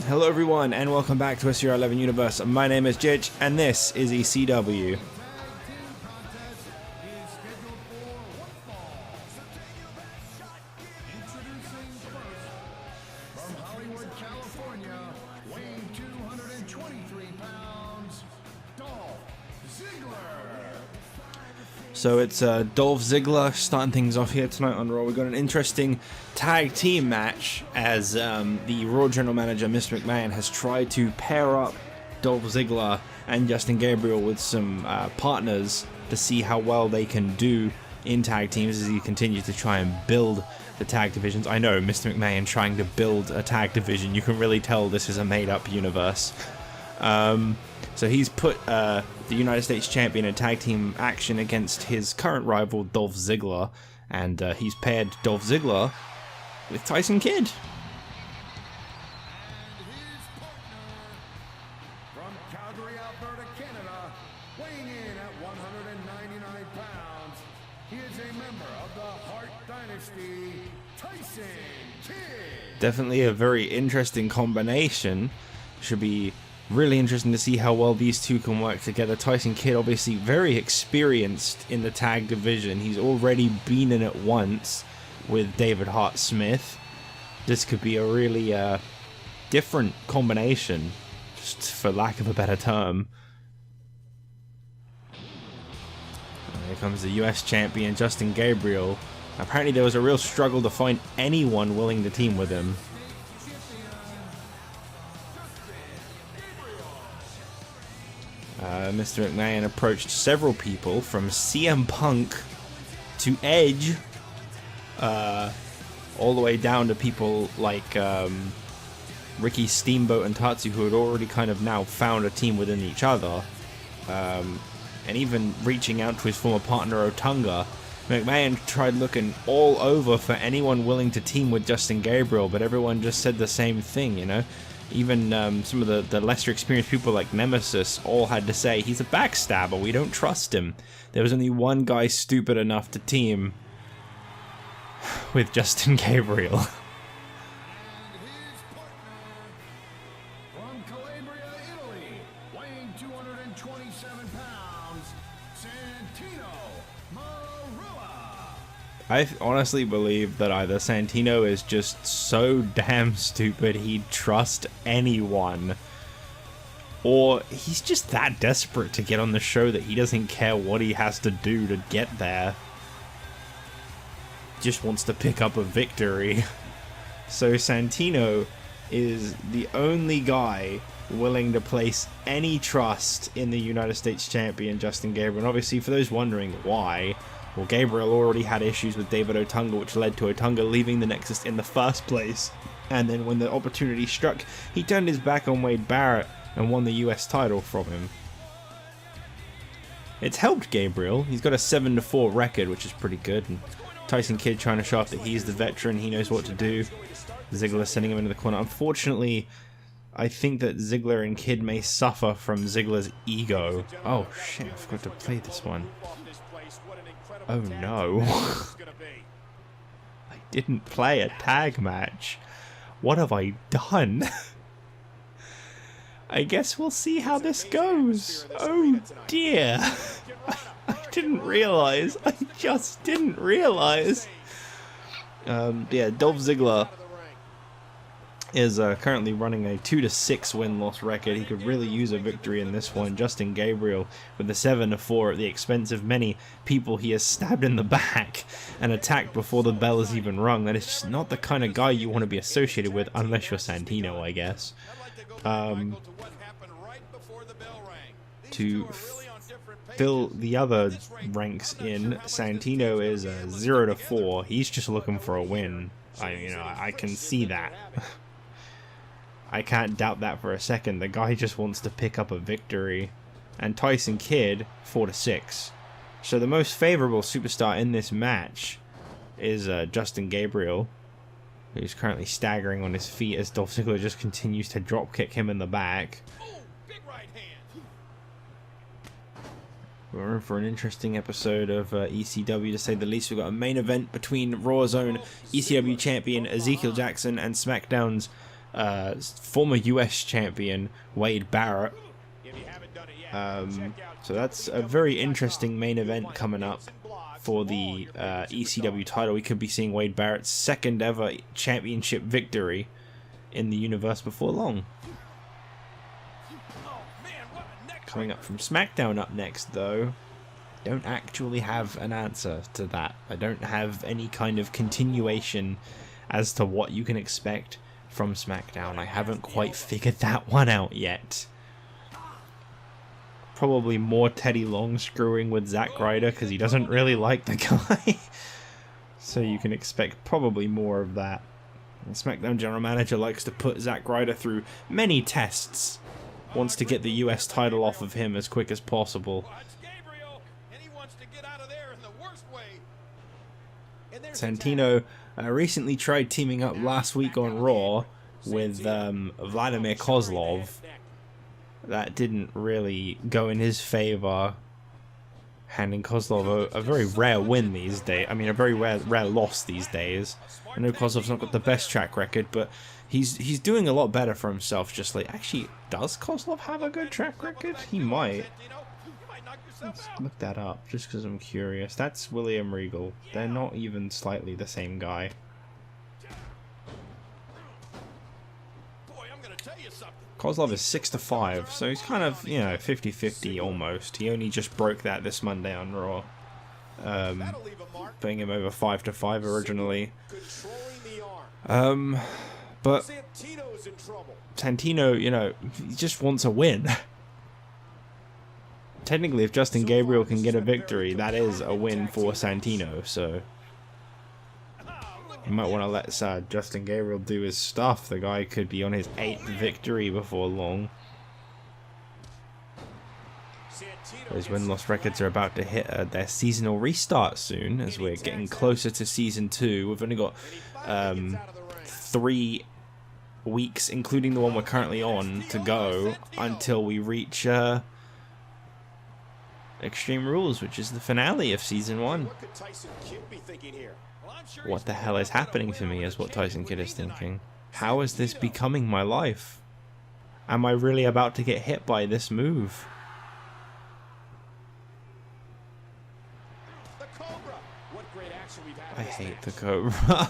Hello everyone and welcome back to SCR 11 Universe. My name is Jitch and this is ECW. Weighing 223 pounds, Dolph Ziggler. So it's Dolph Ziggler starting things off here tonight on Raw. We've got an interesting tag team match as the Raw General Manager, Mr. McMahon, has tried to pair up Dolph Ziggler and Justin Gabriel with some partners to see how well they can do in tag teams as he continues to try and build the tag divisions. I know, Mr. McMahon trying to build a tag division. You can really tell this is a made-up universe. So he's put the United States Champion in tag team action against his current rival, Dolph Ziggler. And he's paired Dolph Ziggler with Tyson Kidd. From Calgary, Alberta, Canada, weighing in at 199 pounds, he is a member of the Hart Dynasty, Tyson Kidd. Definitely a very interesting combination. Should be really interesting to see how well these two can work together. Tyson Kidd, obviously very experienced in the tag division. He's already been in it once with David Hart Smith. This could be a really different combination, just for lack of a better term. And here comes the US champion, Justin Gabriel. Apparently there was a real struggle to find anyone willing to team with him. Mr. McMahon approached several people from CM Punk to Edge, all the way down to people like Ricky Steamboat and Tatsu, who had already kind of now found a team within each other, and even reaching out to his former partner Otunga. McMahon tried looking all over for anyone willing to team with Justin Gabriel, but everyone just said the same thing, you know? Even some of the lesser experienced people like Nemesis all had to say, he's a backstabber, we don't trust him. There was only one guy stupid enough to team with Justin Gabriel. From Calabria, Italy, weighing 227 pounds, Santino Marella. I honestly believe that either Santino is just so damn stupid he'd trust anyone, or he's just that desperate to get on the show that he doesn't care what he has to do to get there. Just wants to pick up a victory. So Santino is the only guy willing to place any trust in the United States Champion, Justin Gabriel. And obviously, for those wondering why, well, Gabriel already had issues with David Otunga, which led to Otunga leaving the Nexus in the first place. And then when the opportunity struck, he turned his back on Wade Barrett and won the US title from him. It's helped Gabriel. He's got a 7-4 record, which is pretty good. And Tyson Kidd trying to show off that he's the veteran, he knows what to do. Ziggler sending him into the corner. Unfortunately, I think that Ziggler and Kidd may suffer from Ziggler's ego. Oh shit, I forgot to play this one. Oh no. I didn't play a tag match. What have I done? I guess we'll see how this goes. Oh dear. I didn't realize. I just didn't realize. Yeah, Dolph Ziggler is currently running a 2-6 win-loss record. He could really use a victory in this one. Justin Gabriel with a 7-4 at the expense of many people he has stabbed in the back and attacked before the bell is even rung. That is just not the kind of guy you want to be associated with unless you're Santino, I guess. To fill the other ranks in, Santino is 0-4. He's just looking for a win. I can see that. I can't doubt that for a second. The guy just wants to pick up a victory. And Tyson Kidd, 4-6. So the most favorable superstar in this match is Justin Gabriel, who's currently staggering on his feet as Dolph Ziggler just continues to dropkick him in the back. We're in for an interesting episode of ECW, to say the least. We've got a main event between Raw's own ECW champion Ezekiel Jackson and SmackDown's former US champion Wade Barrett. So that's a very interesting main event coming up for the ECW title. We could be seeing Wade Barrett's second ever championship victory in the universe before long. Coming up from SmackDown up next, though, don't actually have an answer to that. I don't have any kind of continuation as to what you can expect from SmackDown. I haven't quite figured that one out yet. Probably more Teddy Long screwing with Zack Ryder because he doesn't really like the guy. So you can expect probably more of that. The SmackDown general manager likes to put Zack Ryder through many tests. Wants to get the US title off of him as quick as possible. Santino recently tried teaming up last week on Raw with Vladimir Kozlov. That didn't really go in his favor, handing Kozlov a very rare win these days. I mean, a very rare loss these days. I know Kozlov's not got the best track record, but he's doing a lot better for himself. Just like, actually, does Kozlov have a good track record? He might. Let's look that up, just because I'm curious. That's William Regal. They're not even slightly the same guy. Kozlov is 6-5, so he's kind of, you know, 50-50 almost. He only just broke that this Monday on Raw. Putting him over 5-5 originally. But Santino, you know, he just wants a win. Technically, if Justin Gabriel can get a victory, that is a win for Santino, so you might want to let Justin Gabriel do his stuff. The guy could be on his 8th victory before long. Those win-loss records are about to hit their seasonal restart soon, as we're getting closer to Season 2. We've only got 3 weeks, including the one we're currently on, to go until we reach Extreme Rules, which is the finale of Season 1. What the hell is happening to me is what Tyson Kidd is thinking. How is this becoming my life? Am I really about to get hit by this move? I hate the Cobra.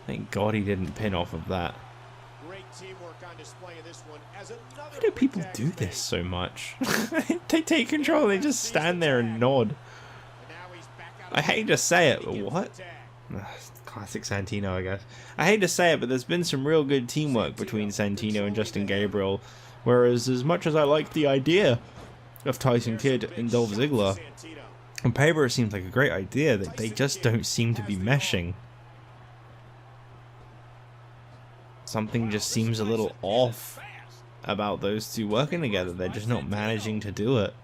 Thank God he didn't pin off of that. Why do people do this so much? They take control, they just stand there and nod. I hate to say it, but what? Classic Santino, I guess. I hate to say it, but there's been some real good teamwork between Santino and Justin Gabriel. Whereas, as much as I like the idea of Tyson Kidd and Dolph Ziggler, on paper it seems like a great idea, that they just don't seem to be meshing. Something just seems a little off about those two working together. They're just not managing to do it.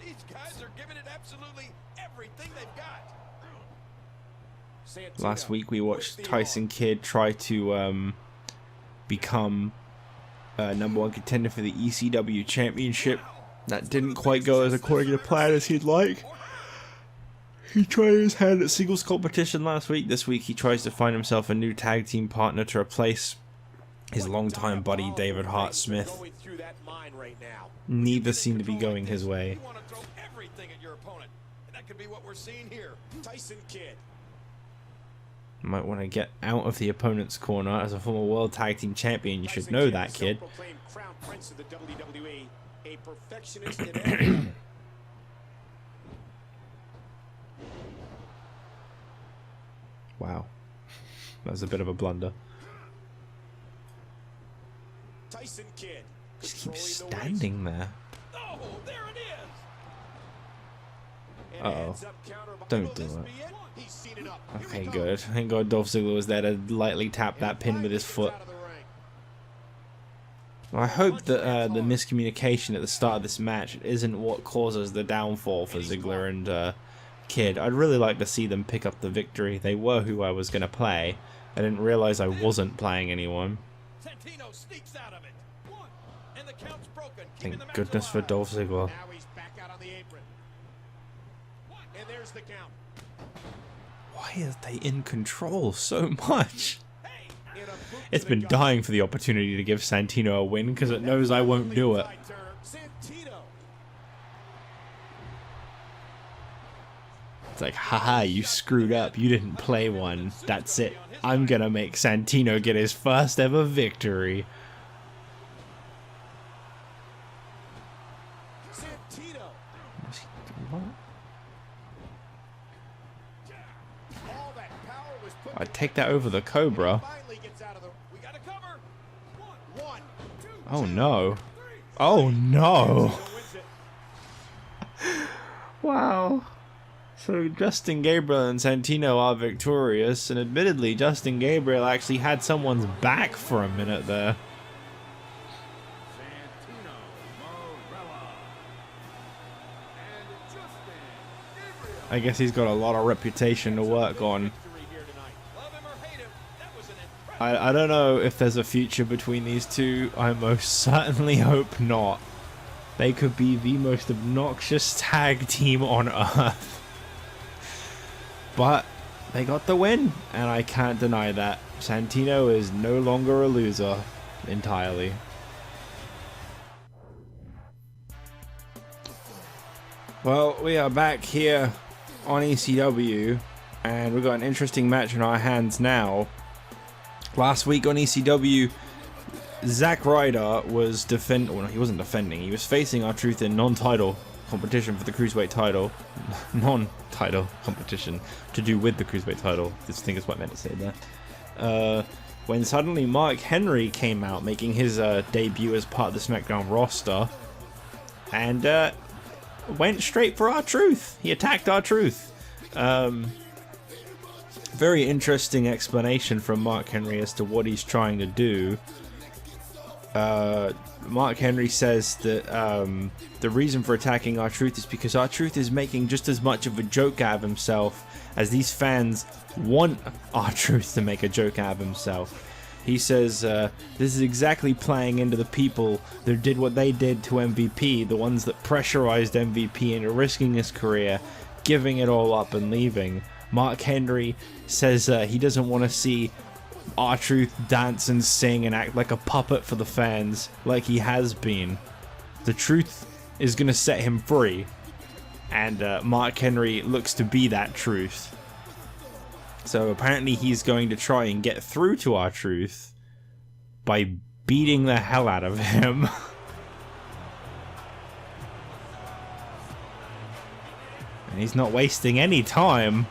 These guys are giving it absolutely everything they've got. Last week we watched Tyson Kidd try to become #1 contender for the ECW Championship. That didn't quite go as according to plan as he'd like. He tried his hand at singles competition last week. This week he tries to find himself a new tag team partner to replace his longtime buddy David Hart Smith. Neither seem to be going his way. Might want to get out of the opponent's corner. As a former World Tag Team Champion, you should know that, kid. Wow. That was a bit of a blunder. Tyson Kidd Just keeps standing there. Oh, there it is. Uh-oh. Don't do it. Okay, good. Thank God Dolph Ziggler was there to lightly tap that pin with his foot. Well, I hope that the miscommunication at the start of this match isn't what causes the downfall for Ziggler and Kidd. I'd really like to see them pick up the victory. They were who I was going to play. I didn't realize I wasn't playing anyone. Thank goodness for Dolph Ziggler. Why are they in control so much? It's been dying for the opportunity to give Santino a win because it knows I won't do it. It's like, haha, you screwed up. You didn't play one. That's it. I'm gonna make Santino get his first ever victory. I'd take that over the Cobra. Oh no. Oh no. Wow. So Justin Gabriel and Santino are victorious, and admittedly Justin Gabriel actually had someone's back for a minute there. I guess he's got a lot of reputation to work on. I don't know if there's a future between these two. I most certainly hope not. They could be the most obnoxious tag team on earth. But they got the win, and I can't deny that. Santino is no longer a loser entirely. Well, we are back here on ECW, and we've got an interesting match in our hands now. Last week on ECW, Zack Ryder was well, he wasn't defending. He was facing R-Truth in non-title competition for the Cruiserweight title. Non-title competition to do with the Cruiserweight title. I think is what I meant to say there. When suddenly Mark Henry came out, making his debut as part of the SmackDown roster, and went straight for R-Truth. He attacked R-Truth. Very interesting explanation from Mark Henry as to what he's trying to do. Mark Henry says that the reason for attacking R-Truth is because R-Truth is making just as much of a joke out of himself as these fans want R-Truth to make a joke out of himself. He says this is exactly playing into the people that did what they did to MVP, the ones that pressurized MVP into risking his career, giving it all up and leaving. Mark Henry says he doesn't want to see R-Truth dance and sing and act like a puppet for the fans like he has been. The truth is going to set him free, and Mark Henry looks to be that truth. So apparently he's going to try and get through to R-Truth by beating the hell out of him. And he's not wasting any time.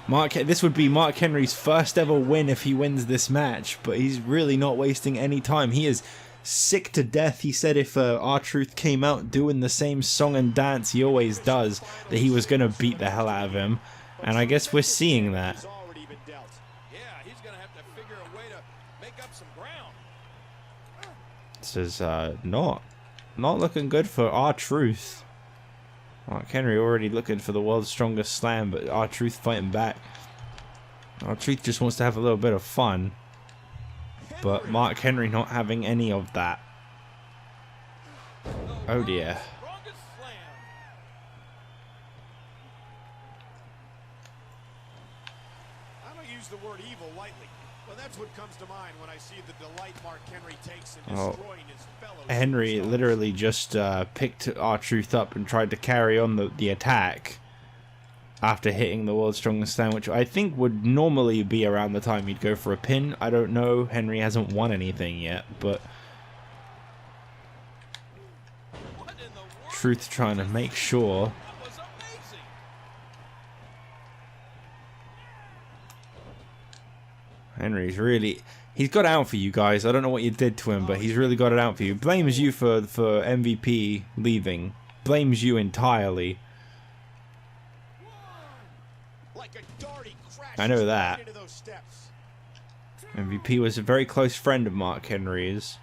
This would be Mark Henry's first ever win if he wins this match, but he's really not wasting any time. He is sick to death. He said if R-Truth came out doing the same song and dance he always does, that he was going to beat the hell out of him. And I guess we're seeing that. This is not looking good for R-Truth. Mark Henry already looking for the world's strongest slam, but R-Truth fighting back. R-Truth just wants to have a little bit of fun, but Mark Henry not having any of that. Oh dear. I don't use the word evil lightly, but that's what comes to mind when I see the delight Mark Henry takes in destroying his fellow. Henry literally just picked R-Truth up and tried to carry on the attack after hitting the world's strongest slam, which I think would normally be around the time he'd go for a pin. I don't know. Henry hasn't won anything yet, but Truth trying to make sure. Henry's really... He's got it out for you guys. I don't know what you did to him, but he's really got it out for you. Blames you for MVP leaving. Blames you entirely. I know that. MVP was a very close friend of Mark Henry's.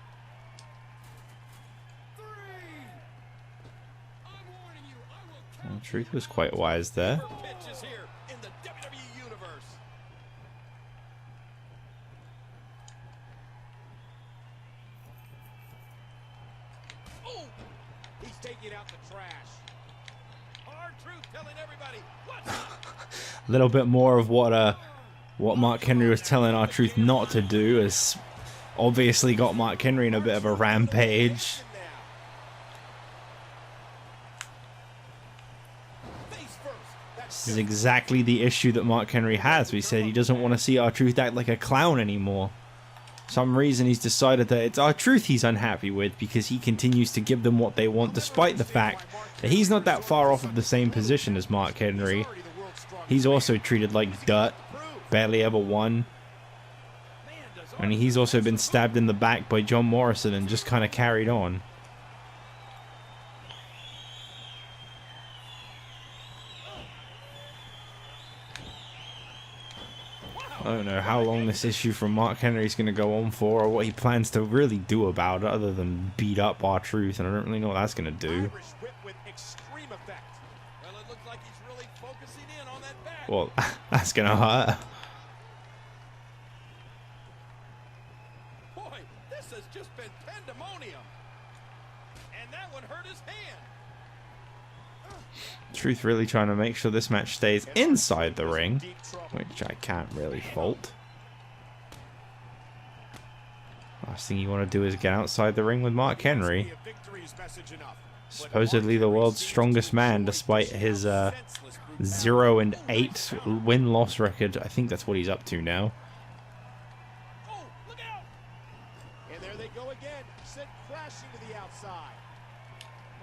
Well, Truth was quite wise there. A little bit more of what Mark Henry was telling R-Truth not to do has obviously got Mark Henry in a bit of a rampage. This is exactly the issue that Mark Henry has. We said he doesn't want to see R-Truth act like a clown anymore. For some reason he's decided that it's R-Truth he's unhappy with because he continues to give them what they want despite the fact that he's not that far off of the same position as Mark Henry. He's also treated like dirt, barely ever won. And he's also been stabbed in the back by John Morrison and just kind of carried on. I don't know how long this issue from Mark Henry is going to go on for, or what he plans to really do about it, other than beat up R-Truth, and I don't really know what that's going to do. Well, that's going to hurt. Boy, this has just been pandemonium. And that one hurt his hand. Truth really trying to make sure this match stays inside the ring, which I can't really fault. Last thing you want to do is get outside the ring with Mark Henry. Supposedly the world's strongest man, despite his 0-8 win-loss record. I think that's what he's up to now. Oh, look out! And there they go again, sent crashing to the outside.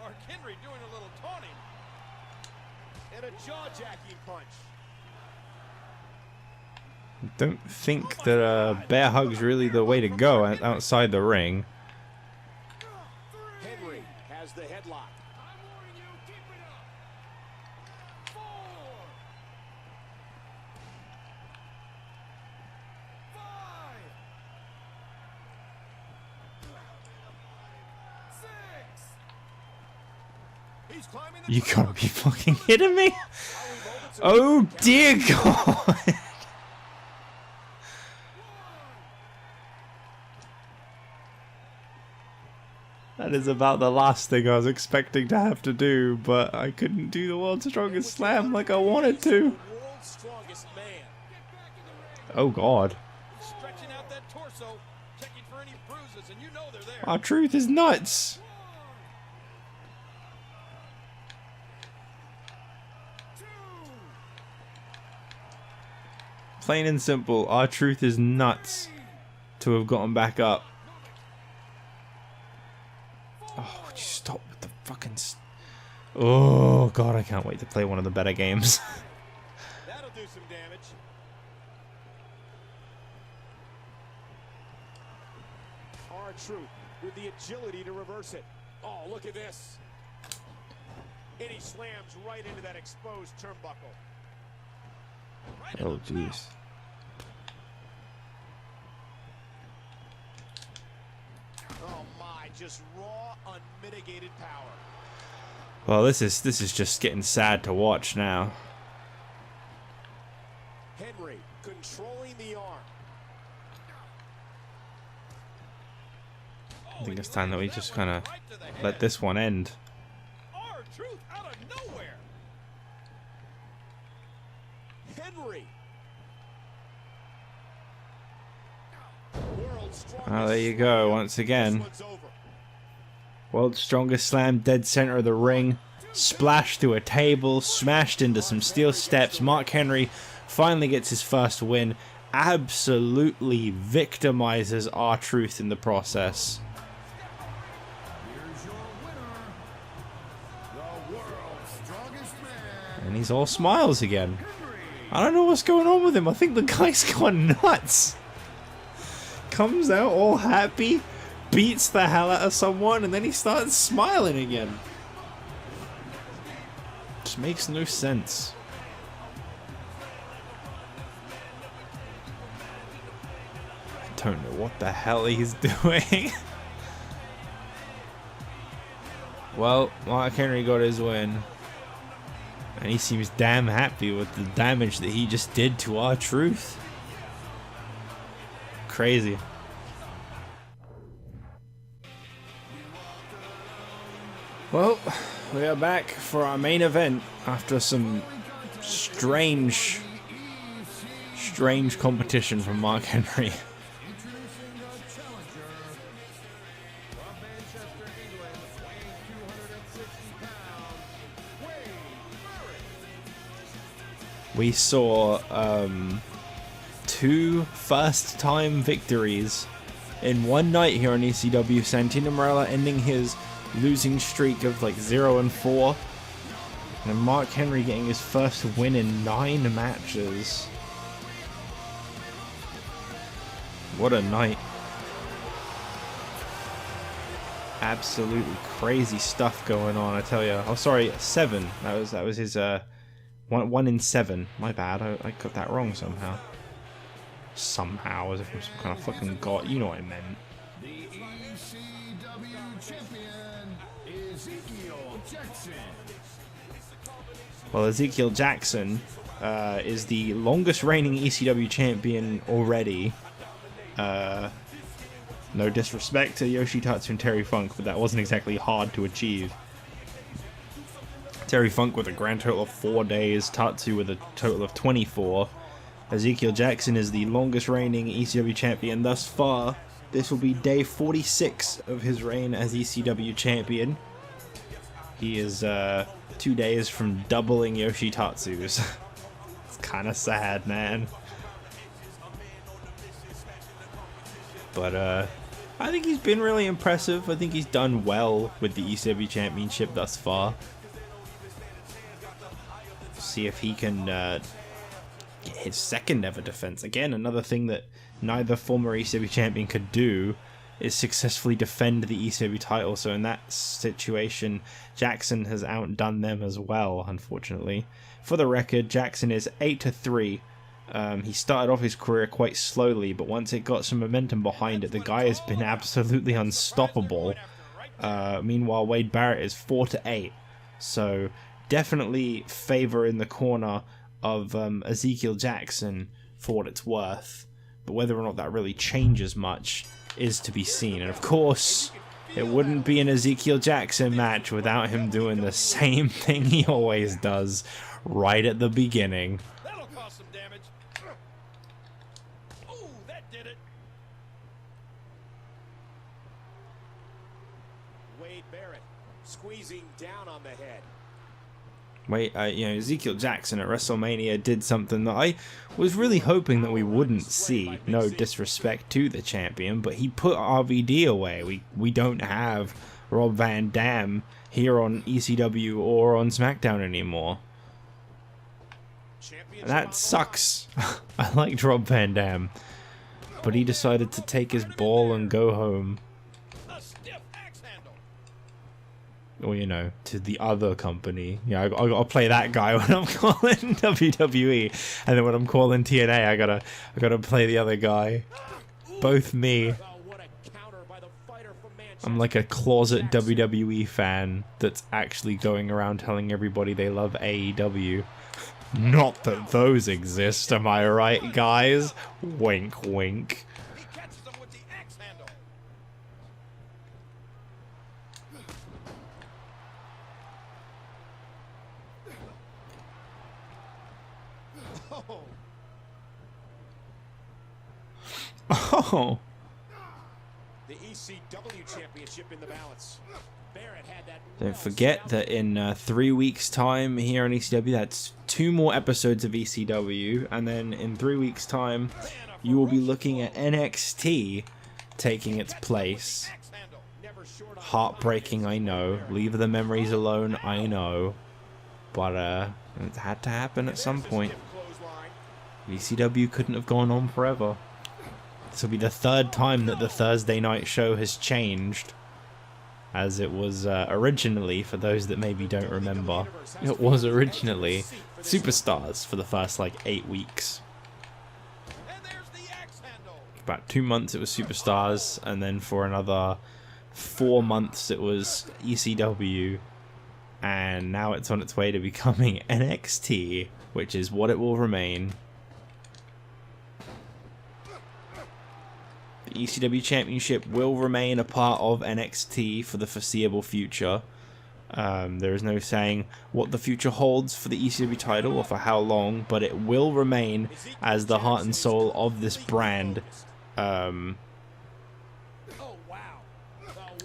Mark Henry doing a little taunting. And a jaw-jacking punch. Don't think that bear hug's really the way to go outside the ring. Henry has the headlock. You gotta be fucking kidding me! Oh dear God! That is about the last thing I was expecting to have to do, but I couldn't do the world's strongest slam like I wanted to. Oh God. R-Truth is nuts. Plain and simple, R-Truth is nuts to have gotten back up. Oh, would you stop with the fucking... Oh, God, I can't wait to play one of the better games. That'll do some damage. R-Truth with the agility to reverse it. Oh, look at this. And he slams right into that exposed turnbuckle. Right oh, jeez. Oh my, just raw, unmitigated power. Well, this is just getting sad to watch now. Henry controlling the arm. I think it's time that we just kind of let this one end. R-Truth out of nowhere. Henry. Oh, there you go, once again. World's strongest slam, dead center of the ring. Splashed through a table, smashed into some steel steps. Mark Henry finally gets his first win. Absolutely victimizes R-Truth in the process. Here's your winner, the world's strongest man. And he's all smiles again. I don't know what's going on with him. I think the guy's gone nuts. Comes out all happy, beats the hell out of someone, and then he starts smiling again. Just makes no sense. I don't know what the hell he's doing. Well, Mark Henry got his win. And he seems damn happy with the damage that he just did to R-Truth. Crazy. Well, We are back for our main event after some strange competition from Mark Henry. We saw 2 first-time victories in one night here on ECW. Santino Marella ending his losing streak of like 0-4, and Mark Henry getting his first win in 9 matches. What a night! Absolutely crazy stuff going on, I tell you. Oh, sorry, 7. That was his 1 in 7. My bad. I got that wrong somehow. Somehow, as if I'm some kind of fucking god. You know what I meant. The ECW Champion, Ezekiel Jackson. Well, Ezekiel Jackson is the longest reigning ECW champion already. No disrespect to Yoshitatsu and Terry Funk, but that wasn't exactly hard to achieve. Terry Funk with a grand total of 4 days, Tatsu with a total of 24. Ezekiel Jackson is the longest reigning ECW champion thus far. This will be day 46 of his reign as ECW champion. He is 2 days from doubling Yoshitatsu's. It's kind of sad, man. But I think he's been really impressive. I think he's done well with the ECW championship thus far. See if he can get his second ever defense. Again, another thing that neither former ECW champion could do is successfully defend the ECW title. So in that situation, Jackson has outdone them as well, unfortunately. For the record, Jackson is 8-3. He started off his career quite slowly, but once it got some momentum behind it, the guy has been absolutely unstoppable. Meanwhile, Wade Barrett is 4-8. So definitely favor in the corner of Ezekiel Jackson for what it's worth. But whether or not that really changes much is to be seen. And of course, it wouldn't be an Ezekiel Jackson match without him doing the same thing he always does right at the beginning. That'll cause some damage. Ooh, that did it. Wade Barrett squeezing down on the head. Wait, Ezekiel Jackson at WrestleMania did something that I was really hoping that we wouldn't see. No disrespect to the champion, but he put RVD away. We don't have Rob Van Dam here on ECW or on SmackDown anymore. That sucks. I liked Rob Van Dam, but he decided to take his ball and go home. Or, to the other company. Yeah, I gotta play that guy when I'm calling WWE, and then when I'm calling TNA, I gotta play the other guy. Both me. I'm like a closet WWE fan that's actually going around telling everybody they love AEW. Not that those exist, am I right, guys? Wink, wink. Oh. The ECW Championship in the balance. Barrett had that. Don't forget that in 3 weeks' time here on ECW, that's 2 more episodes of ECW, and then in 3 weeks' time, you will be looking at NXT taking its place. Heartbreaking, I know. Leave the memories alone, I know. But it had to happen at some point. ECW couldn't have gone on forever. This will be the 3rd time that the Thursday night show has changed, as it was originally, for those that maybe don't remember, it was originally Superstars for the first 8 weeks. About 2 months it was Superstars, and then for another 4 months it was ECW, and now it's on its way to becoming NXT, which is what it will remain. The ECW Championship will remain a part of NXT for the foreseeable future. There is no saying what the future holds for the ECW title or for how long, but it will remain as the heart and soul of this brand.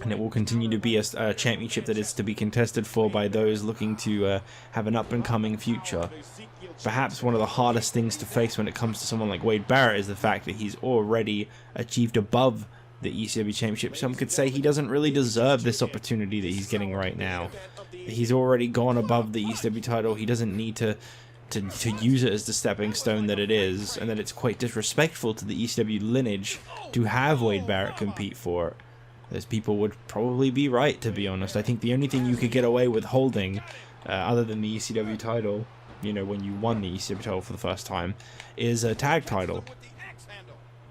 And it will continue to be a championship that is to be contested for by those looking to have an up-and-coming future. Perhaps one of the hardest things to face when it comes to someone like Wade Barrett is the fact that he's already achieved above the ECW Championship. Some could say he doesn't really deserve this opportunity that he's getting right now. He's already gone above the ECW title. He doesn't need to use it as the stepping stone that it is, and that it's quite disrespectful to the ECW lineage to have Wade Barrett compete for it. Those people would probably be right, to be honest. I think the only thing you could get away with holding, other than the ECW title, you know, when you won the ECW title for the first time, is a tag title.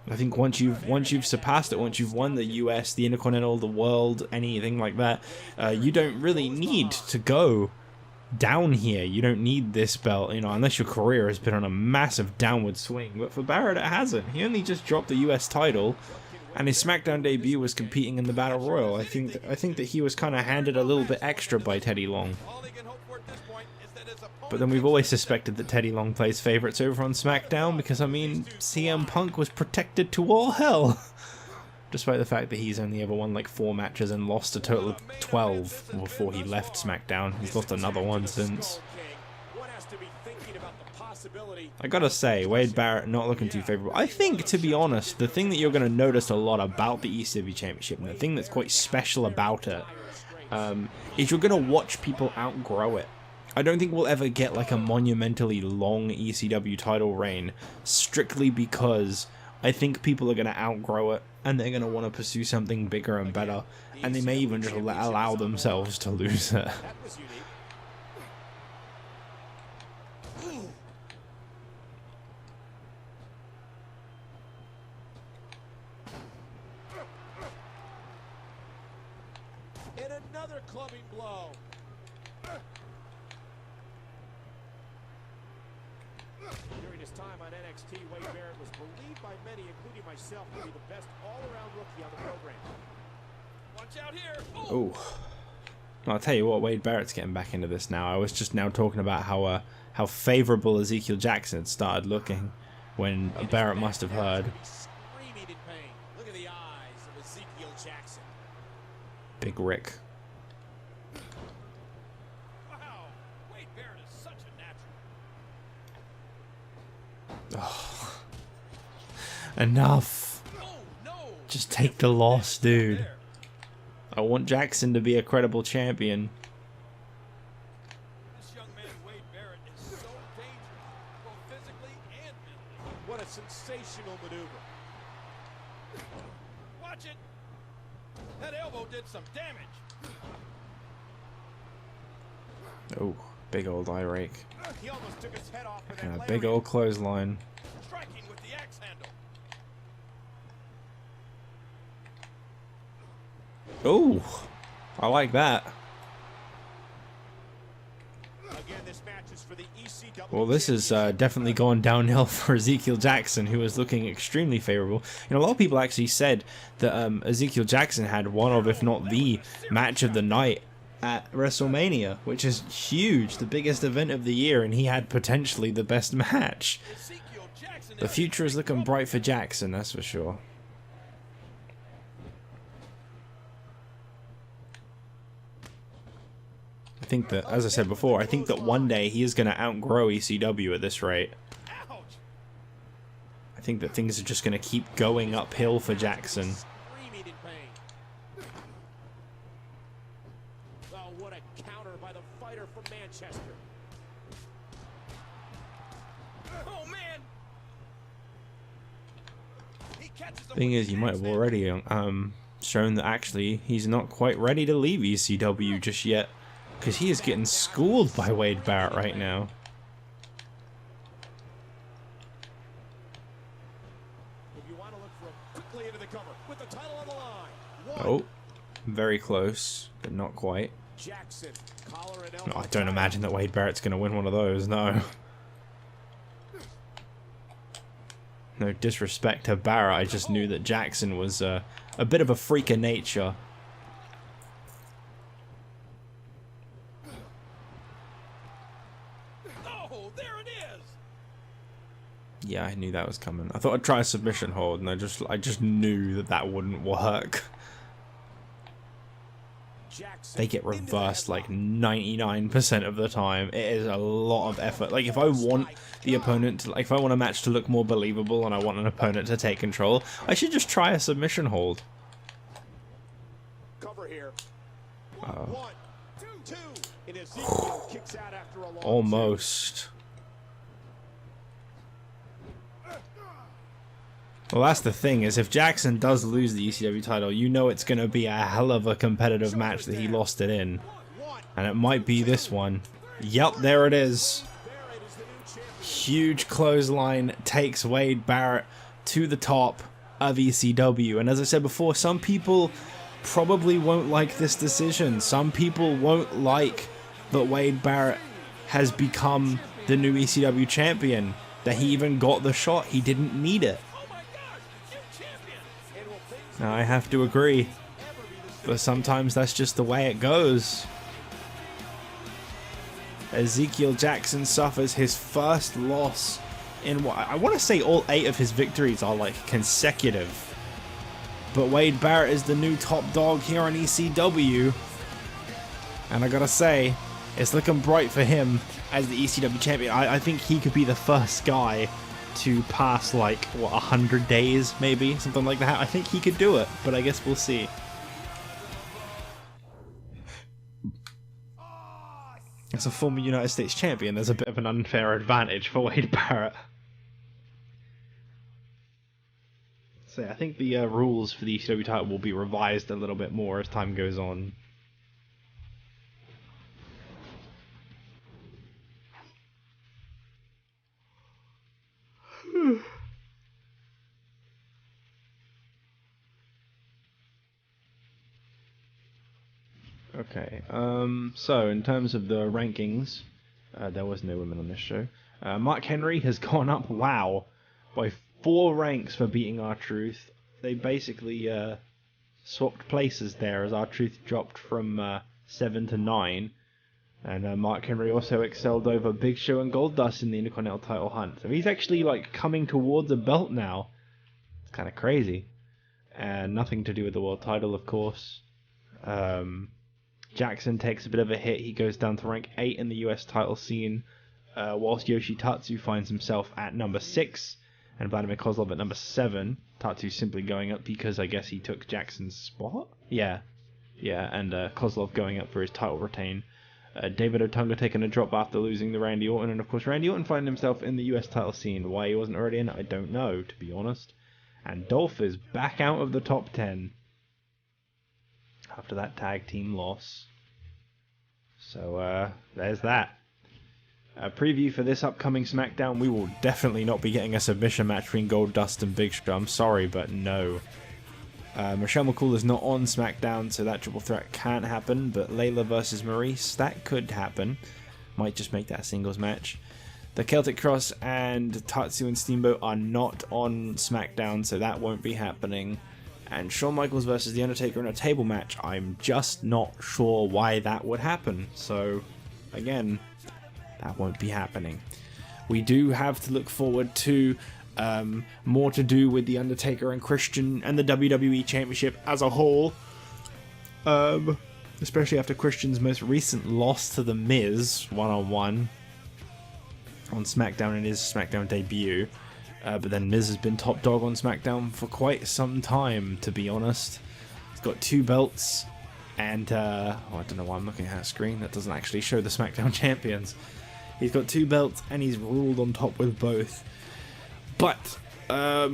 I think once you've surpassed it, once you've won the US, the Intercontinental, the World, anything like that, you don't really need to go down here. You don't need this belt, you know, unless your career has been on a massive downward swing. But for Barrett, it hasn't. He only just dropped the US title, and his SmackDown debut was competing in the Battle Royal. I think that he was kind of handed a little bit extra by Teddy Long. But then we've always suspected that Teddy Long plays favorites over on SmackDown because, I mean, CM Punk was protected to all hell. Despite the fact that he's only ever won like 4 matches and lost a total of 12 before he left SmackDown. He's lost another one since. I gotta say, Wade Barrett not looking too favorable. I think, to be honest, the thing that you're going to notice a lot about the ECW Championship, and the thing that's quite special about it, is you're going to watch people outgrow it. I don't think we'll ever get like a monumentally long ECW title reign, strictly because I think people are going to outgrow it and they're going to want to pursue something bigger and better, and they may even just allow themselves to lose it. And another clubbing blow. During his time on NXT, Wade Barrett was believed by many, including myself, to be the best all-around rookie on the program. Watch out here! Oh, I'll tell you what, Wade Barrett's getting back into this now. I was just now talking about how favorable Ezekiel Jackson had started looking when Barrett must have heard. Screaming in pain. Look at the eyes of Ezekiel Jackson. Big Rick. Wow, Wade Barrett is such a natural. Oh. Enough. Oh, no. Just take the loss, dude. I want Jackson to be a credible champion. This young man, Wade Barrett, is so dangerous, both physically and mentally. What a sensational maneuver. Watch it. That elbow did some damage. Oh, big old eye rake. He almost took his head off with And that a big lariat. old clothesline. Striking with the axe handle. Oh, I like that. Again, this match is for the ECW. Well, this is definitely going downhill for Ezekiel Jackson, who is looking extremely favorable. You know, a lot of people actually said that Ezekiel Jackson had one of, if not the, match of the night at WrestleMania, which is huge, the biggest event of the year, and he had potentially the best match. Ezekiel Jackson The future is looking bright for Jackson, that's for sure. I think that, as I said before, I think that one day he is going to outgrow ECW at this rate. Ouch. I think that things are just going to keep going uphill for Jackson. Screaming in pain. Oh, what a counter by the fighter from Manchester. Oh, man. He catches him Thing with is, the you might axe have handle. already shown that actually he's not quite ready to leave ECW just yet, because he is getting schooled by Wade Barrett right now. If you want to look for him quickly into the cover with the title on the line. One. Oh, very close, but not quite. Jackson, collar and No, elbow. I don't imagine that Wade Barrett's going to win one of those, no. No disrespect to Barrett, I just knew that Jackson was a bit of a freak of nature. Yeah, I knew that was coming. I thought I'd try a submission hold, and I just knew that wouldn't work. They get reversed like 99% of the time. It is a lot of effort. Like, if I want the opponent to, like, if I want a match to look more believable and I want an opponent to take control, I should just try a submission hold. Cover here. Oh. 1, 2, and Ezekiel kicks out after a long Almost. Well, that's the thing, is if Jackson does lose the ECW title, you know it's going to be a hell of a competitive match that he lost it in. And it might be this one. Yep, there it is. Huge clothesline takes Wade Barrett to the top of ECW. And as I said before, some people probably won't like this decision. Some people won't like that Wade Barrett has become the new ECW champion. That he even got the shot. He didn't need it. Now, I have to agree, but sometimes that's just the way it goes. Ezekiel Jackson suffers his first loss in what I want to say all 8 of his victories are like consecutive. But Wade Barrett is the new top dog here on ECW, and I gotta say, it's looking bright for him as the ECW champion. I think he could be the first guy to pass, like, what, 100 days, maybe? Something like that. I think he could do it, but I guess we'll see. As a former United States champion, there's a bit of an unfair advantage for Wade Barrett. So I think the rules for the ECW title will be revised a little bit more as time goes on. Okay, so in terms of the rankings, there was no women on this show. Mark Henry has gone up, wow, by 4 ranks for beating R-Truth. They basically swapped places there, as R-Truth dropped from 7 to 9. And Mark Henry also excelled over Big Show and Goldust in the Intercontinental title hunt. So he's actually, like, coming towards a belt now. It's kind of crazy. And nothing to do with the world title, of course. Jackson takes a bit of a hit. He goes down to rank 8 in the US title scene, whilst Yoshitatsu finds himself at number 6, and Vladimir Kozlov at number 7. Tatsu simply going up because I guess he took Jackson's spot? Yeah, and Kozlov going up for his title retain. David Otunga taking a drop after losing to Randy Orton, and of course Randy Orton finding himself in the US title scene. Why he wasn't already in it, I don't know, to be honest. And Dolph is back out of the top 10. After that tag team loss. So, there's that. A preview for this upcoming SmackDown, we will definitely not be getting a submission match between Goldust and Big Show. I'm sorry, but no. Michelle McCool is not on SmackDown, so that triple threat can't happen, but Layla versus Maurice, that could happen. Might just make that a singles match. The Celtic Cross and Tatsu and Steamboat are not on SmackDown, so that won't be happening. And Shawn Michaels versus The Undertaker in a table match, I'm just not sure why that would happen. So, again, that won't be happening. We do have to look forward to more to do with The Undertaker and Christian and the WWE Championship as a whole. Especially after Christian's most recent loss to The Miz, one-on-one, on SmackDown in his SmackDown debut. But then Miz has been top dog on SmackDown for quite some time, to be honest. He's got 2 belts, and I don't know why I'm looking at a screen that doesn't actually show the SmackDown champions. He's got 2 belts, and he's ruled on top with both. But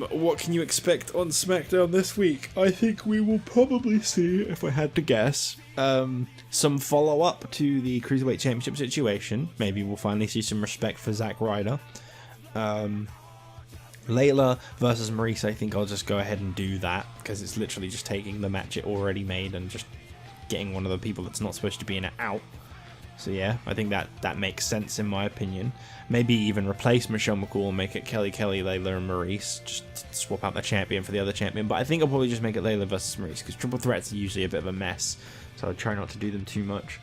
what can you expect on SmackDown this week? I think we will probably see, if I had to guess, some follow-up to the Cruiserweight Championship situation. Maybe we'll finally see some respect for Zack Ryder. Layla versus Maurice, I think I'll just go ahead and do that, because it's literally just taking the match it already made and just getting one of the people that's not supposed to be in it out. So yeah, I think that makes sense in my opinion. Maybe even replace Michelle McCool and make it Kelly, Layla, and Maurice. Just swap out the champion for the other champion. But I think I'll probably just make it Layla versus Maurice, because triple threats are usually a bit of a mess. So I'll try not to do them too much.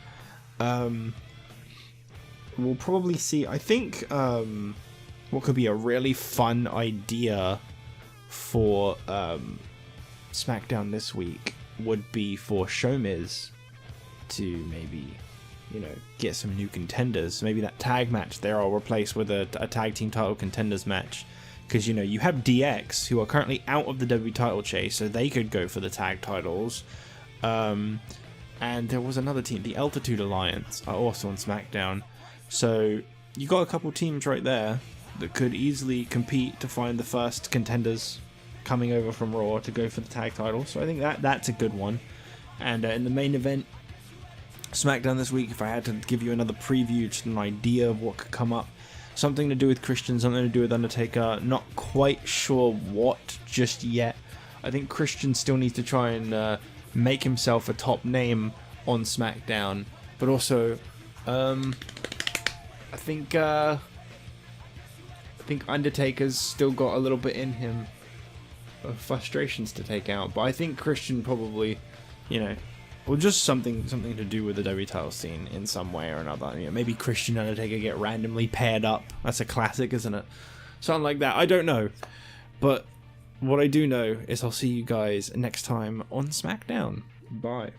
We'll probably see, I think what could be a really fun idea for SmackDown this week would be for Showmiz to maybe, you know, get some new contenders. Maybe that tag match there I'll replace with a tag team title contenders match. Because, you know, you have DX, who are currently out of the WWE title chase, so they could go for the tag titles. And there was another team, the Altitude Alliance, are also on SmackDown. So you got a couple teams right there that could easily compete to find the first contenders coming over from Raw to go for the tag title. So I think that's a good one. And in the main event, SmackDown this week, if I had to give you another preview, just an idea of what could come up, something to do with Christian, something to do with Undertaker, not quite sure what just yet. I think Christian still needs to try and make himself a top name on SmackDown, but also I think Undertaker's still got a little bit in him of frustrations to take out, but I think Christian probably, you know, or just something to do with the WWE title scene in some way or another. You know, maybe Christian and Undertaker get randomly paired up. That's a classic, isn't it? Something like that. I don't know. But what I do know is I'll see you guys next time on SmackDown. Bye.